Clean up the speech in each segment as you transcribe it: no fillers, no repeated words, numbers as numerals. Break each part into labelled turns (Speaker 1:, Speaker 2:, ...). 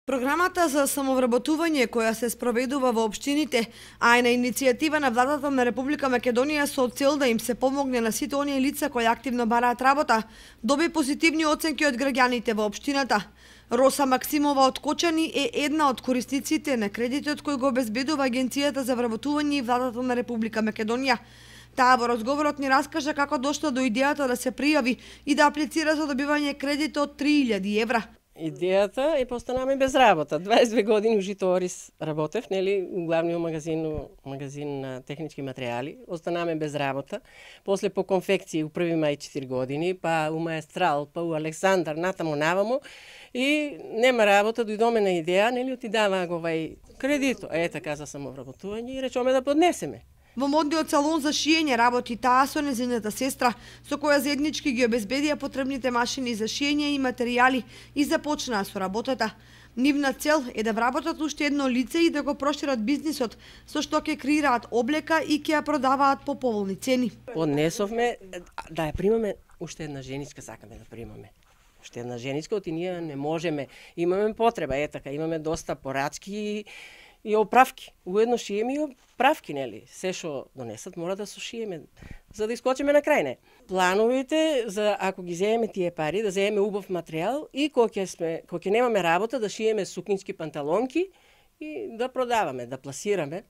Speaker 1: Програмата за самовработување која се спроведува во општините, а е на иницијатива на владата на Република Македонија со цел да им се помогне на сите оние лица кои активно бараат работа, доби позитивни оценки од граѓаните во општината. Роса Максимова од Кочани е една од корисниците на кредитот кој го обезбедува Агенцијата за вработување и владата на Република Македонија. Таа во разговорот ни раскажа како дошла до идејата да се пријави и да аплицира за добивање кредит од 3000 евра.
Speaker 2: Идејата е постанаме без работа. 22 години у Житорис работев, нели, у главниот магазин на технички материјали. Останаме без работа. После по конфекција у 1 мај 4 години, па у Маестрал, па у Александар, натаму наваму. И нема работа, дојдоме на идеја, нели, отидава го овај кредит, така за самовработување и речоме да поднесеме.
Speaker 1: Во модниот салон за шиење работи таа со незината сестра, со која заеднички ги обезбедија потребните машини за шиење и материјали и започнаа со работата. Нивна цел е да вработат уште едно лице и да го прошират бизнисот, со што ќе креираат облека и ќе ја продаваат по поволни цени.
Speaker 2: Поднесовме да ја примаме уште една женичка, сакаме да примаме. Уште една женичка, оти ние не можеме, имаме потреба, така, имаме доста порачки и оправки. Уедно шиеме и оправки, нели? Се што донесат мора да сушиеме, за да искочиме на крај, не. Плановите за ако ги земеме тие пари, да земеме убав материјал и кога ќе немаме работа да шиеме сукнички панталонки и да продаваме, да пласираме.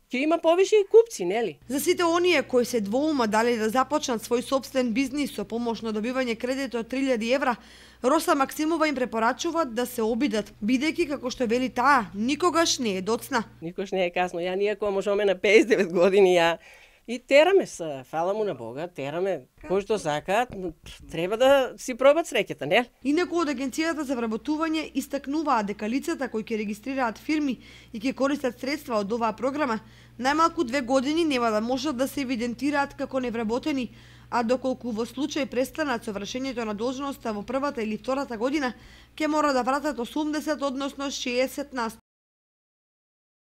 Speaker 2: Ќе има повише и купци, нели?
Speaker 1: За сите оние кои се двоума дали да започнат свој собствен бизнис со помош на добивање кредит од 3000 евра, Роса Максимова им препорачува да се обидат, бидејќи како што вели таа, никогаш не е доцна.
Speaker 2: Никогаш не е касно. Ние кога можеме на 59 години, и тераме се, фала му на Бога, тераме кој што сакаат, треба да си пробат среќата, не?
Speaker 1: Инаку од Агенцијата за вработување истакнуваат дека лицата кои ќе регистрираат фирми и ќе користат средства од оваа програма, најмалку 2 години нема да можат да се евидентираат како невработени, а доколку во случај престанат со вршењето на должноста во првата или втората година, ќе мора да вратат 80, односно 60%